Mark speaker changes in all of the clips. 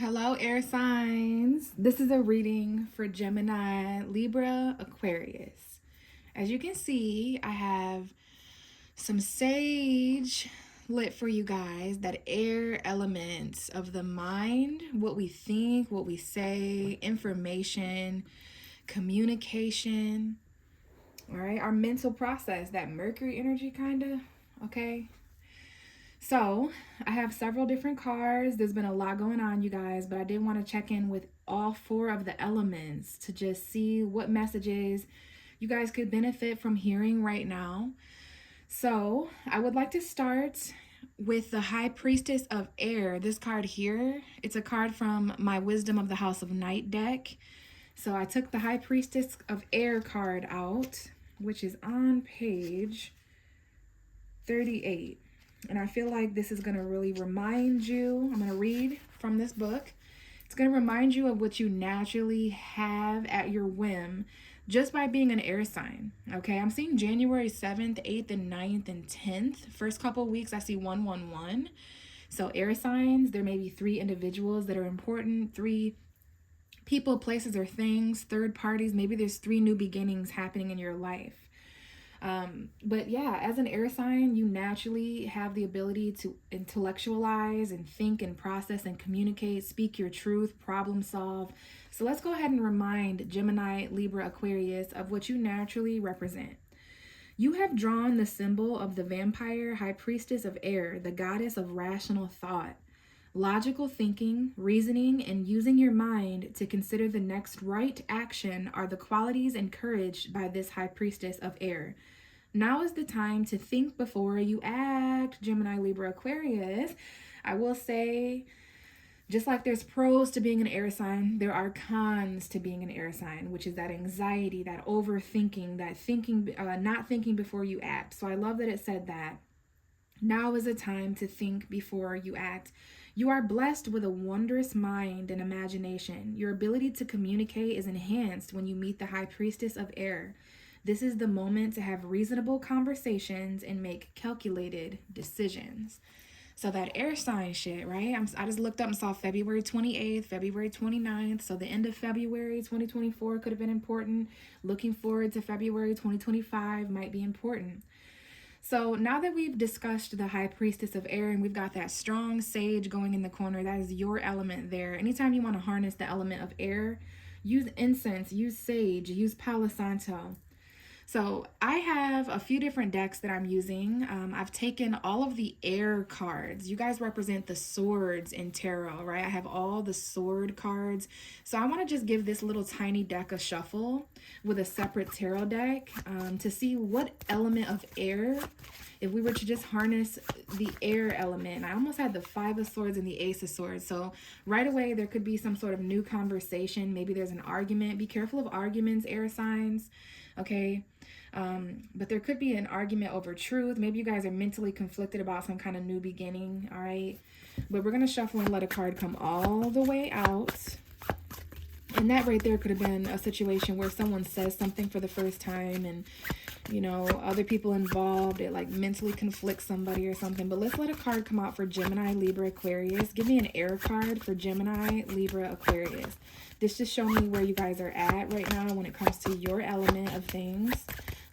Speaker 1: Hello, air signs. This is a reading for Gemini, Libra, Aquarius. As you can see, I have some sage lit for you guys, that air element of the mind, what we think, what we say, information, communication, all right, our mental process, that Mercury energy, kind of, okay? So, I have several different cards. There's been a lot going on, you guys, but I did want to check in with all four of the elements to just see what messages you guys could benefit from hearing right now. So, I would like to start with the High Priestess of Air. This card here, it's a card from my Wisdom of the House of Night deck. So, I took the High Priestess of Air card out, which is on page 38. And I feel like this is going to really remind you. I'm going to read from this book. It's going to remind you of what you naturally have at your whim just by being an air sign. Okay, I'm seeing January 7th, 8th, and 9th, and 10th. First couple of weeks, I see 111. So air signs, there may be 3 individuals that are important, 3 people, places, or things, third parties. Maybe there's 3 new beginnings happening in your life. But yeah, as an air sign, you naturally have the ability to intellectualize and think and process and communicate, speak your truth, problem solve. So let's go ahead and remind Gemini, Libra, Aquarius of what you naturally represent. You have drawn the symbol of the vampire high priestess of air, the goddess of rational thought. Logical thinking, reasoning, and using your mind to consider the next right action are the qualities encouraged by this high priestess of air. Now is the time to think before you act, Gemini, Libra, Aquarius. I will say, just like there's pros to being an air sign, there are cons to being an air sign, which is that anxiety, that overthinking, that thinking, not thinking before you act. So I love that it said that. Now is a time to think before you act. You are blessed with a wondrous mind and imagination. Your ability to communicate is enhanced when you meet the High Priestess of Air. This is the moment to have reasonable conversations and make calculated decisions. So that air sign shit, right? I just looked up and saw February 28th, February 29th. So the end of February 2024 could have been important. Looking forward to February 2025 might be important. So now that we've discussed the High Priestess of Air and we've got that strong sage going in the corner, that is your element there. Anytime you want to harness the element of air, use incense, use sage, use Palo Santo. So I have a few different decks that I'm using. I've taken all of the air cards. You guys represent the swords in tarot, right? I have all the sword cards. So I want to just give this little tiny deck a shuffle with a separate tarot deck to see what element of air, if we were to just harness the air element. And I almost had the 5 of swords and the ace of swords. So right away, there could be some sort of new conversation. Maybe there's an argument. Be careful of arguments, air signs. Okay. But there could be an argument over truth. Maybe you guys are mentally conflicted about some kind of new beginning. All right. But we're going to shuffle and let a card come all the way out. And that right there could have been a situation where someone says something for the first time and, you know, other people involved, it like mentally conflicts somebody or something. But let's let a card come out for Gemini, Libra, Aquarius. Give me an air card for Gemini, Libra, Aquarius. This just show me where you guys are at right now when it comes to your element of things,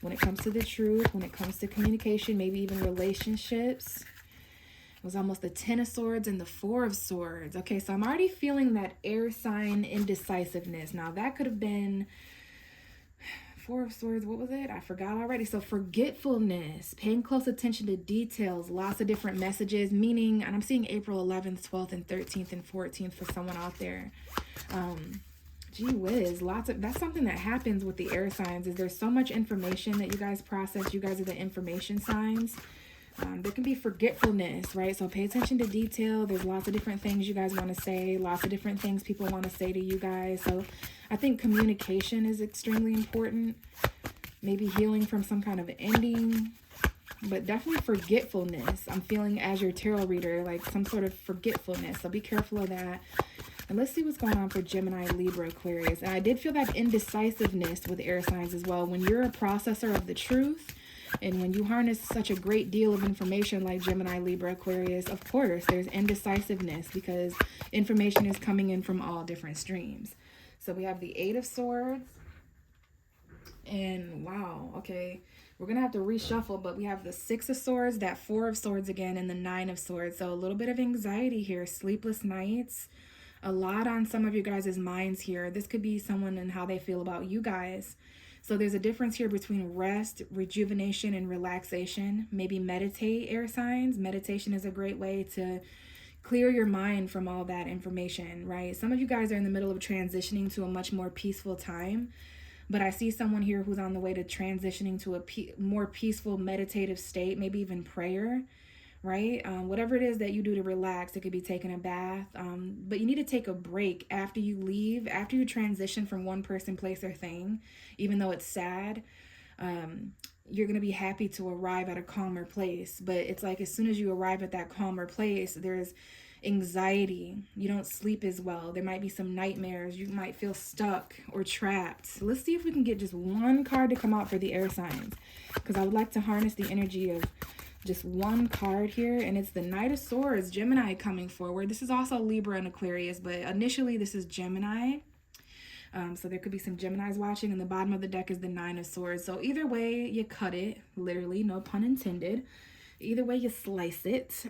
Speaker 1: when it comes to the truth, when it comes to communication, maybe even relationships. It was almost the 10 of swords and the 4 of swords. Okay, so I'm already feeling that air sign indecisiveness. Now that could have been 4 of swords. What was it? I forgot already. So forgetfulness, paying close attention to details, lots of different messages, meaning, and I'm seeing April 11th, 12th, and 13th, and 14th for someone out there. Gee whiz, that's something that happens with the air signs, is there's so much information that you guys process. You guys are the information signs. There can be forgetfulness, right? So pay attention to detail. There's lots of different things you guys want to say, lots of different things people want to say to you guys. So I think communication is extremely important. Maybe healing from some kind of ending, but definitely forgetfulness. I'm feeling as your tarot reader, like some sort of forgetfulness. So be careful of that. And let's see what's going on for Gemini, Libra, Aquarius. And I did feel that indecisiveness with air signs as well. When you're a processor of the truth, And when you harness such a great deal of information like Gemini, Libra, Aquarius, of course, there's indecisiveness because information is coming in from all different streams. So we have the Eight of Swords. And wow, okay. We're going to have to reshuffle, but we have the Six of Swords, that Four of Swords again, and the Nine of Swords. So a little bit of anxiety here, sleepless nights, a lot on some of you guys' minds here. This could be someone and how they feel about you guys. So there's a difference here between rest, rejuvenation, and relaxation. Maybe meditate, air signs. Meditation is a great way to clear your mind from all that information, right? Some of you guys are in the middle of transitioning to a much more peaceful time. But I see someone here who's on the way to transitioning to a more peaceful meditative state, maybe even prayer, right? Whatever it is that you do to relax, it could be taking a bath. But you need to take a break after you leave, after you transition from one person, place, or thing, even though it's sad. You're going to be happy to arrive at a calmer place. But it's like as soon as you arrive at that calmer place, there's anxiety. You don't sleep as well. There might be some nightmares. You might feel stuck or trapped. Let's see if we can get just one card to come out for the air signs, because I would like to harness the energy of just one card here, and it's the Knight of Swords, Gemini coming forward. This is also Libra and Aquarius, but initially this is Gemini. So there could be some Geminis watching, and the bottom of the deck is the Nine of Swords. So either way you cut it, literally, no pun intended. Either way you slice it,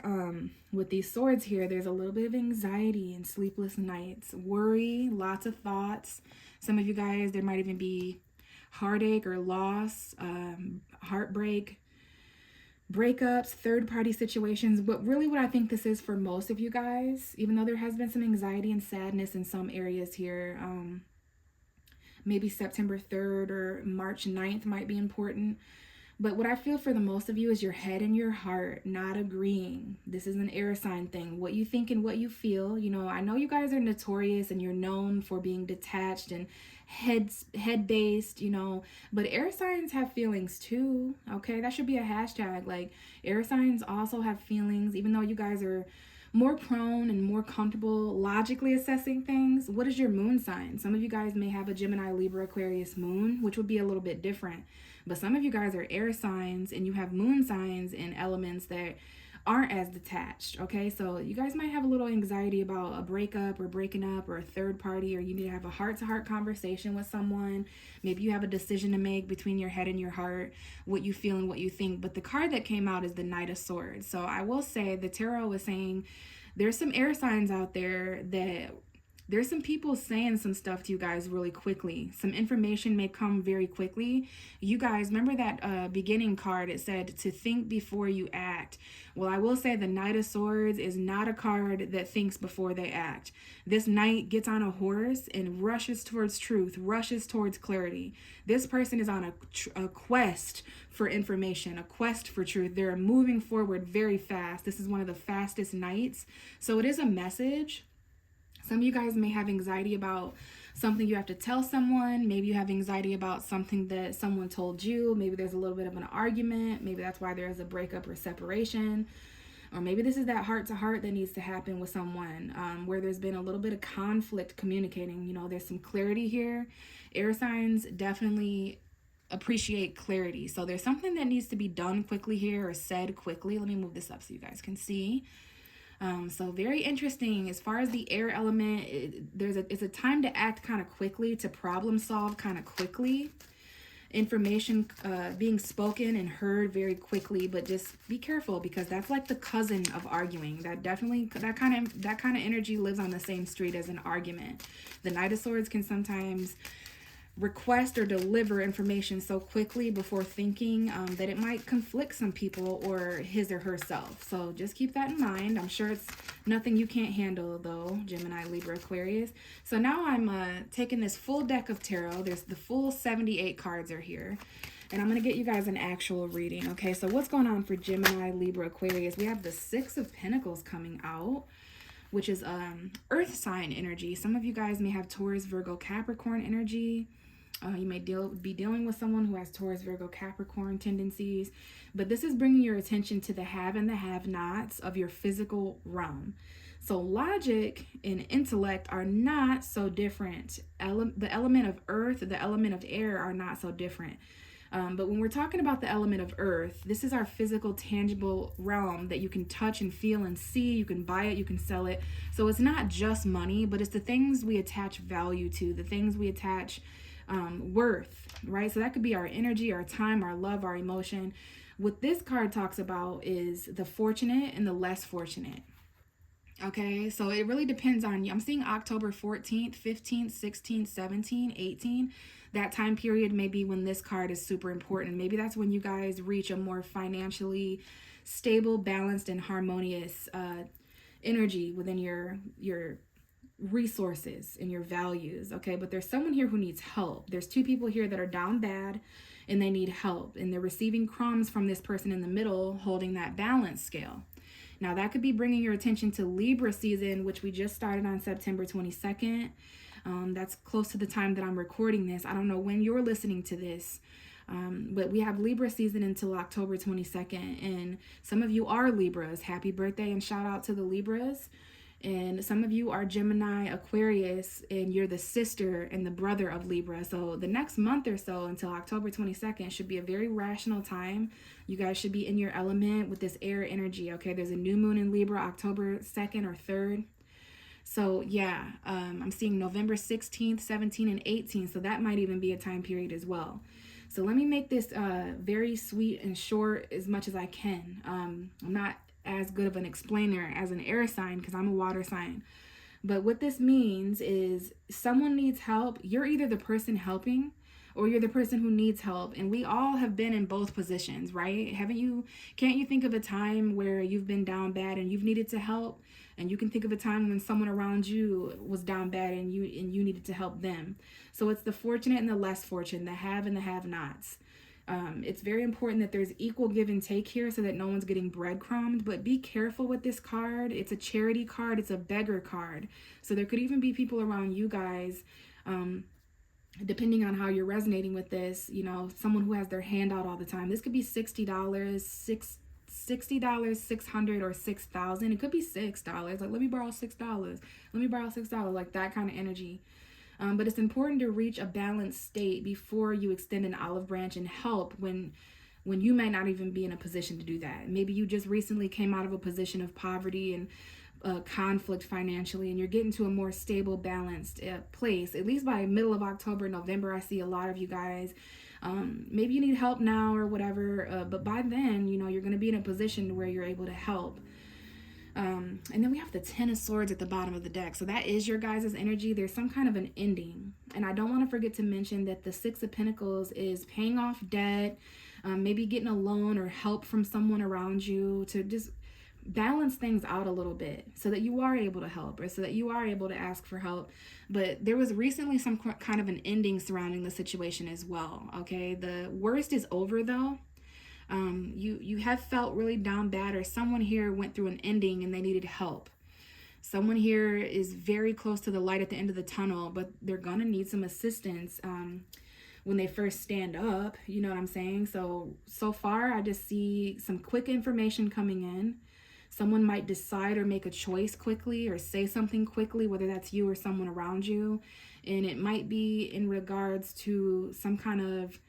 Speaker 1: with these swords here, there's a little bit of anxiety and sleepless nights, worry, lots of thoughts. Some of you guys, there might even be heartache or loss, heartbreak, breakups, third-party situations. But really what I think this is for most of you guys, even though there has been some anxiety and sadness in some areas here, maybe September 3rd or March 9th might be important. But what I feel for the most of you is your head and your heart not agreeing. This is an air sign thing. What you think and what you feel. You know, I know you guys are notorious and you're known for being detached and head-based, you know. But air signs have feelings too, okay? That should be a hashtag. Like, air signs also have feelings, even though you guys are more prone and more comfortable logically assessing things. What is your moon sign? Some of you guys may have a Gemini, Libra, Aquarius moon, which would be a little bit different. But some of you guys are air signs and you have moon signs in elements that aren't as detached, okay? So you guys might have a little anxiety about a breakup or breaking up or a third party, or you need to have a heart-to-heart conversation with someone. Maybe you have a decision to make between your head and your heart, what you feel and what you think. But the card that came out is the Knight of Swords. So I will say the tarot was saying there's some air signs out there that there's some people saying some stuff to you guys really quickly. Some information may come very quickly. You guys, remember that beginning card? It said to think before you act. Well, I will say the Knight of Swords is not a card that thinks before they act. This knight gets on a horse and rushes towards truth, rushes towards clarity. This person is on a quest for information, a quest for truth. They're moving forward very fast. This is one of the fastest knights. So it is a message. Some of you guys may have anxiety about something you have to tell someone. Maybe you have anxiety about something that someone told you. Maybe there's a little bit of an argument. Maybe that's why there's a breakup or separation. Or maybe this is that heart-to-heart that needs to happen with someone, where there's been a little bit of conflict communicating. You know, there's some clarity here. Air signs definitely appreciate clarity. So there's something that needs to be done quickly here or said quickly. Let me move this up so you guys can see. So very interesting. As far as the air element, it's a time to act kind of quickly, to problem solve kind of quickly. Information being spoken and heard very quickly, but just be careful because that's like the cousin of arguing. That kind of energy lives on the same street as an argument. The Knight of Swords can sometimes request or deliver information so quickly before thinking that it might conflict some people or his or herself. So just keep that in mind. I'm sure it's nothing you can't handle though, Gemini, Libra, Aquarius. So now I'm taking this full deck of tarot. There's the full 78 cards are here. And I'm going to get you guys an actual reading. Okay, so what's going on for Gemini, Libra, Aquarius? We have the Six of Pentacles coming out, which is earth sign energy. Some of you guys may have Taurus, Virgo, Capricorn energy. You may be dealing with someone who has Taurus, Virgo, Capricorn tendencies. But this is bringing your attention to the have and the have-nots of your physical realm. So logic and intellect are not so different. The element of earth, the element of air are not so different. But when we're talking about the element of earth, this is our physical, tangible realm that you can touch and feel and see. You can buy it, you can sell it. So it's not just money, but it's the things we attach value to, the things we attach worth, right? So that could be our energy, our time, our love, our emotion. What this card talks about is the fortunate and the less fortunate. Okay, so it really depends on you. I'm seeing October 14th, 15th, 16th, 17th, 18th. That time period may be when this card is super important. Maybe that's when you guys reach a more financially stable, balanced, and harmonious energy within your resources and your values. Okay, but there's someone here who needs help. There's two people here that are down bad and they need help, and they're receiving crumbs from this person in the middle holding that balance scale. Now, that could be bringing your attention to Libra season, which we just started on September 22nd. That's close to the time that I'm recording this. I don't know when you're listening to this, but we have Libra season until October 22nd. And some of you are Libras. Happy birthday and shout out to the Libras. And some of you are Gemini Aquarius, and you're the sister and the brother of Libra. So the next month or so until October 22nd should be a very rational time. You guys should be in your element with this air energy, okay? There's a new moon in Libra, October 2nd or 3rd. So yeah, I'm seeing November 16th, 17th, and 18th. So that might even be a time period as well. So let me make this very sweet and short as much as I can. I'm not as good of an explainer as an air sign because I'm a water sign. But what this means is someone needs help. You're either the person helping or you're the person who needs help. And we all have been in both positions, right? Can't you think of a time where you've been down bad and you've needed to help? And you can think of a time when someone around you was down bad and you needed to help them. So it's the fortunate and the less fortunate, the have and the have-nots. It's very important that there's equal give and take here so that no one's getting breadcrumbed, but be careful with this card. It's a charity card. It's a beggar card. So there could even be people around you guys, depending on how you're resonating with this, someone who has their hand out all the time. This could be $60, $60, $600, or $6,000. It could be $6. Like, let me borrow $6. Let me borrow $6. Like that kind of energy. But it's important to reach a balanced state before you extend an olive branch and help when you might not even be in a position to do that. Maybe you just recently came out of a position of poverty and conflict financially, and you're getting to a more stable, balanced place. At least by middle of October, November, I see a lot of you guys. Maybe you need help now or whatever, but by then, you're going to be in a position where you're able to help. And then we have the 10 of Swords at the bottom of the deck. So that is your guys' energy. There's some kind of an ending. And I don't want to forget to mention that the 6 of Pentacles is paying off debt, maybe getting a loan or help from someone around you to just balance things out a little bit so that you are able to help or so that you are able to ask for help. But there was recently some kind of an ending surrounding the situation as well. Okay, the worst is over though. You have felt really down bad, or someone here went through an ending and they needed help. Someone here is very close to the light at the end of the tunnel, but they're gonna need some assistance when they first stand up. You know what I'm saying? So far I just see some quick information coming in. Someone might decide or make a choice quickly or say something quickly, whether that's you or someone around you, and it might be in regards to some kind of,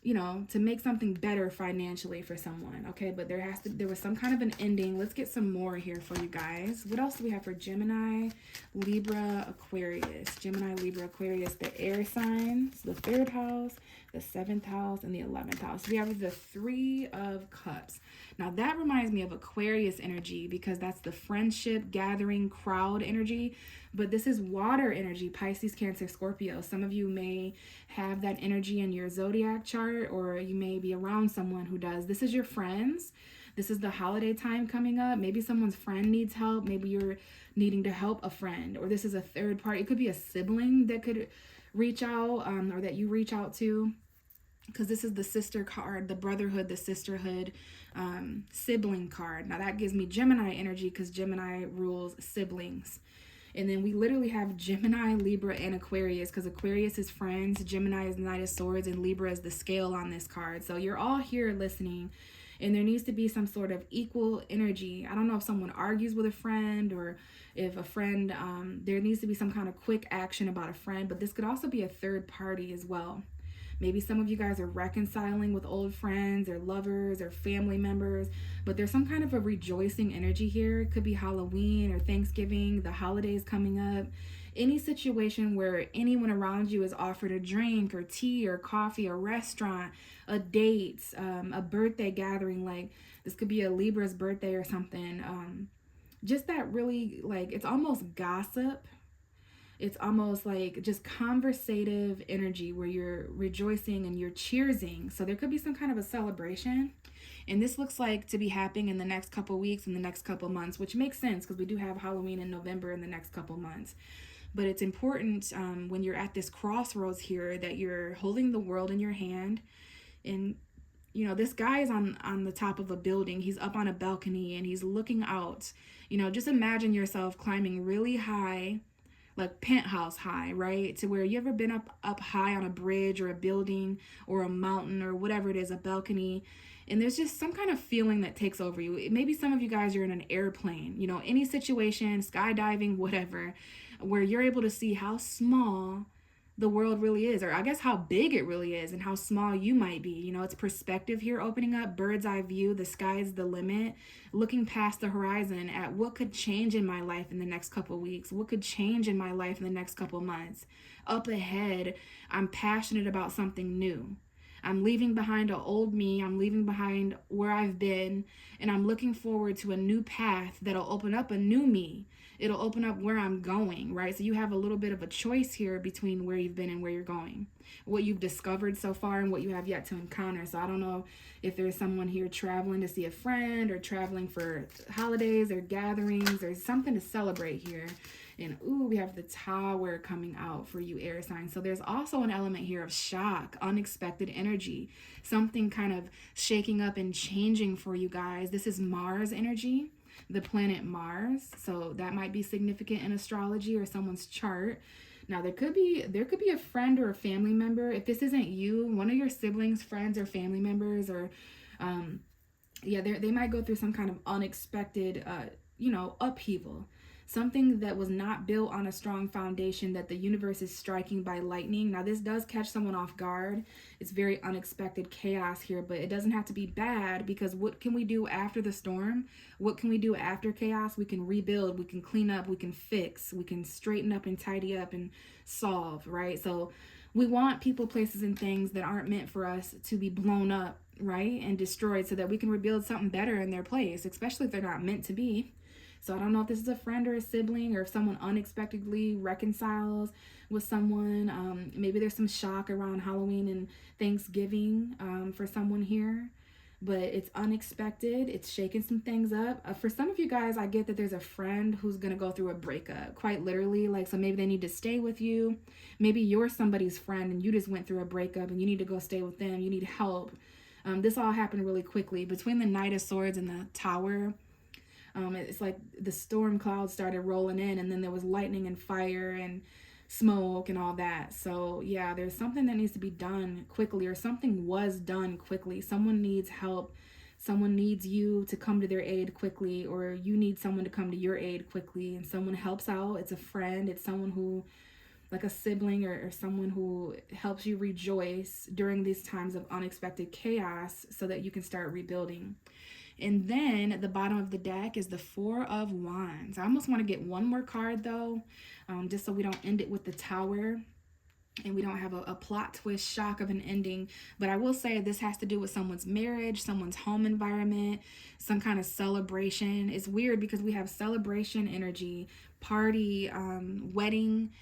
Speaker 1: to make something better financially for someone. Okay, but there was some kind of an ending. Let's get some more here for you guys. What else do we have for Gemini, Libra, Aquarius? Gemini, Libra, Aquarius, the air signs, the 3rd house, the 7th house, and the 11th house. We have the 3 of Cups. Now that reminds me of Aquarius energy because that's the friendship, gathering, crowd energy. But this is water energy, Pisces, Cancer, Scorpio. Some of you may have that energy in your zodiac chart, or you may be around someone who does. This is your friends. This is the holiday time coming up. Maybe someone's friend needs help. Maybe you're needing to help a friend, or this is a third party. It could be a sibling that could reach out, or that you reach out to, because this is the sister card, the brotherhood, the sisterhood, sibling card. Now that gives me Gemini energy because Gemini rules siblings. And then we literally have Gemini, Libra, and Aquarius because Aquarius is friends, Gemini is the Knight of Swords, and Libra is the scale on this card. So you're all here listening, and there needs to be some sort of equal energy. I don't know if someone argues with a friend or if a friend, there needs to be some kind of quick action about a friend, but this could also be a third party as well. Maybe some of you guys are reconciling with old friends or lovers or family members, but there's some kind of a rejoicing energy here. It could be Halloween or Thanksgiving, the holidays coming up. Any situation where anyone around you is offered a drink or tea or coffee, a restaurant, a date, a birthday gathering, like this could be a Libra's birthday or something. Just that really, like, it's almost gossip. It's almost like just conversative energy where you're rejoicing and you're cheersing. So there could be some kind of a celebration. And this looks like to be happening in the next couple weeks, in the next couple months, which makes sense because we do have Halloween in November in the next couple months. But it's important when you're at this crossroads here that you're holding the world in your hand. And you know, this guy is on the top of a building. He's up on a balcony and he's looking out. You know, just imagine yourself climbing really high, like penthouse high, right? To where you ever been up high on a bridge or a building or a mountain or whatever it is, a balcony, and there's just some kind of feeling that takes over you. Maybe some of you guys are in an airplane, you know, any situation, skydiving, whatever, where you're able to see how small the world really is, or I guess how big it really is and how small you might be. You know, it's perspective here opening up, bird's eye view, the sky's the limit, looking past the horizon at what could change in my life in the next couple of weeks, what could change in my life in the next couple of months. Up ahead, I'm passionate about something new. I'm leaving behind an old me, I'm leaving behind where I've been, and I'm looking forward to a new path that'll open up a new me. It'll open up where I'm going, right? So you have a little bit of a choice here between where you've been and where you're going, what you've discovered so far and what you have yet to encounter. So I don't know if there's someone here traveling to see a friend or traveling for holidays or gatherings or something to celebrate here. And ooh, we have the Tower coming out for you air signs. So there's also an element here of shock, unexpected energy, something kind of shaking up and changing for you guys. This is Mars energy, the planet Mars. So that might be significant in astrology or someone's chart. Now there could be a friend or a family member. If this isn't you, one of your siblings, friends, or family members, or they might go through some kind of unexpected upheaval. Something that was not built on a strong foundation that the universe is striking by lightning. Now, this does catch someone off guard. It's very unexpected chaos here, but it doesn't have to be bad, because what can we do after the storm? What can we do after chaos? We can rebuild, we can clean up, we can fix, we can straighten up and tidy up and solve, right? So we want people, places, and things that aren't meant for us to be blown up, right, and destroyed, so that we can rebuild something better in their place, especially if they're not meant to be. So I don't know if this is a friend or a sibling, or if someone unexpectedly reconciles with someone. Maybe there's some shock around Halloween and Thanksgiving for someone here. But it's unexpected. It's shaking some things up. For some of you guys, I get that there's a friend who's going to go through a breakup, quite literally. Like, so maybe they need to stay with you. Maybe you're somebody's friend and you just went through a breakup and you need to go stay with them. You need help. This all happened really quickly. Between the Knight of Swords and the Tower, it's like the storm clouds started rolling in, and then there was lightning and fire and smoke and all that. So yeah, there's something that needs to be done quickly, or something was done quickly. Someone needs help. Someone needs you to come to their aid quickly, or you need someone to come to your aid quickly, and someone helps out. It's a friend. It's someone who, like a sibling, or someone who helps you rejoice during these times of unexpected chaos so that you can start rebuilding. And then at the bottom of the deck is the Four of Wands. I almost want to get one more card though, just so we don't end it with the Tower and we don't have a plot twist shock of an ending. But I will say this has to do with someone's marriage, someone's home environment, some kind of celebration. It's weird because we have celebration energy, party, wedding,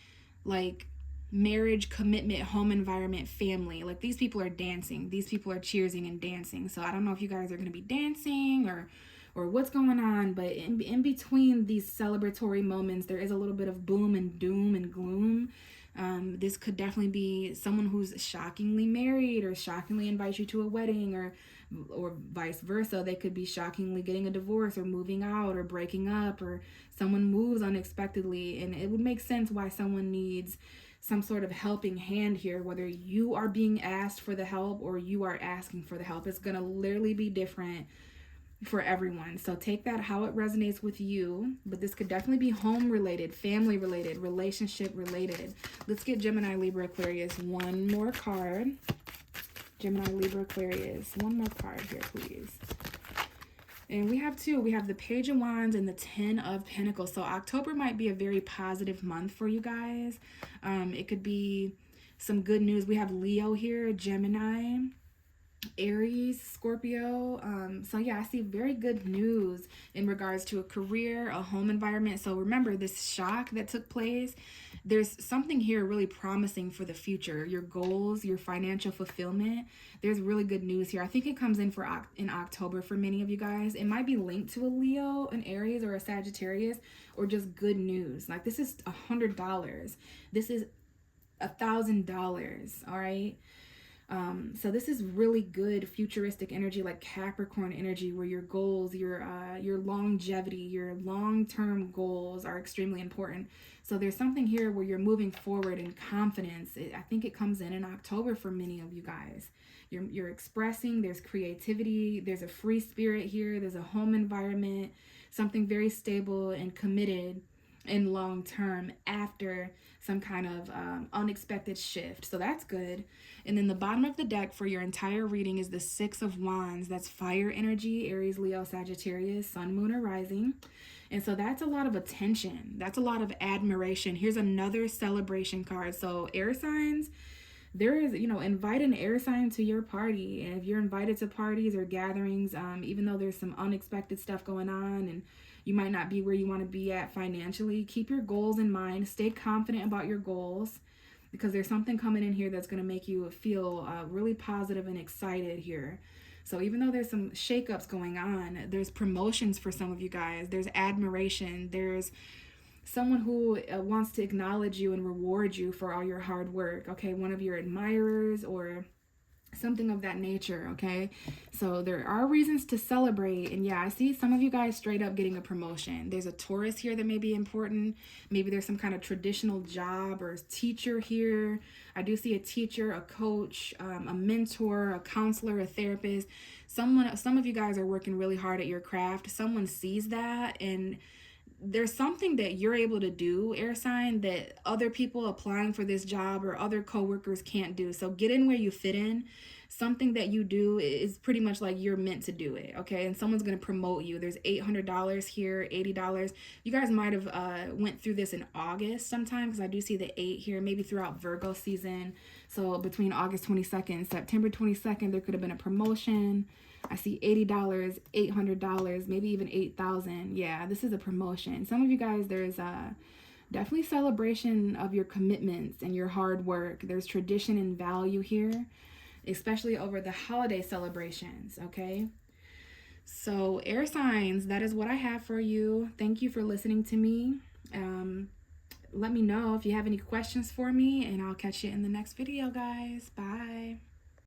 Speaker 1: like marriage, commitment, home environment, family. Like, these people are dancing, these people are cheersing and dancing. So I don't know if you guys are going to be dancing or what's going on, but in between these celebratory moments, there is a little bit of boom and doom and gloom. This could definitely be someone who's shockingly married, or shockingly invites you to a wedding, or vice versa. They could be shockingly getting a divorce, or moving out, or breaking up, or someone moves unexpectedly. And it would make sense why someone needs some sort of helping hand here, whether you are being asked for the help or you are asking for the help. It's going to literally be different for everyone. So take that how it resonates with you, but this could definitely be home related, family related, relationship related. Let's get Gemini, Libra, Aquarius one more card. Gemini, Libra, Aquarius, one more card here, please. And we have two. We have the Page of Wands and the Ten of Pentacles. So October might be a very positive month for you guys. It could be some good news. We have Leo here, Gemini, Aries, Scorpio. So yeah, I see very good news in regards to a career, a home environment. So remember this shock that took place. There's something here really promising for the future, your goals, your financial fulfillment. There's really good news here. I think it comes in in October for many of you guys. It might be linked to a Leo, an Aries, or a Sagittarius, or just good news. Like this is $100. This is $1,000. All right. So this is really good futuristic energy, like Capricorn energy, where your goals, your longevity, your long-term goals are extremely important. So there's something here where you're moving forward in confidence. I think it comes in October for many of you guys. You're expressing, there's creativity, there's a free spirit here, there's a home environment, something very stable and committed in long term after some kind of unexpected shift. So that's good. And then the bottom of the deck for your entire reading is the Six of Wands. That's fire energy, Aries, Leo, Sagittarius, Sun, Moon, or Rising. And so that's a lot of attention. That's a lot of admiration. Here's another celebration card. So air signs, there is, invite an air sign to your party. And if you're invited to parties or gatherings, even though there's some unexpected stuff going on and you might not be where you want to be at financially, keep your goals in mind. Stay confident about your goals, because there's something coming in here that's going to make you feel really positive and excited here. So even though there's some shakeups going on, there's promotions for some of you guys. There's admiration. There's someone who wants to acknowledge you and reward you for all your hard work. Okay, one of your admirers or something of that nature. Okay, so there are reasons to celebrate. And yeah, I see some of you guys straight up getting a promotion. There's a Taurus here that may be important. Maybe there's some kind of traditional job or teacher here. I do see a teacher, a coach, a mentor, a counselor, a therapist. Some of you guys are working really hard at your craft. Someone sees that, and there's something that you're able to do, air sign, that other people applying for this job or other coworkers can't do. So get in where you fit in. Something that you do is pretty much like you're meant to do it, okay? And someone's going to promote you. There's $800 here, $80. You guys might have went through this in August sometime, because I do see the 8 here, maybe throughout Virgo season. So between August 22nd and September 22nd, there could have been a promotion. I see $80, $800, maybe even $8,000. Yeah, this is a promotion. Some of you guys, there's definitely celebration of your commitments and your hard work. There's tradition and value here, especially over the holiday celebrations, okay? So air signs, that is what I have for you. Thank you for listening to me. Let me know if you have any questions for me, and I'll catch you in the next video, guys. Bye.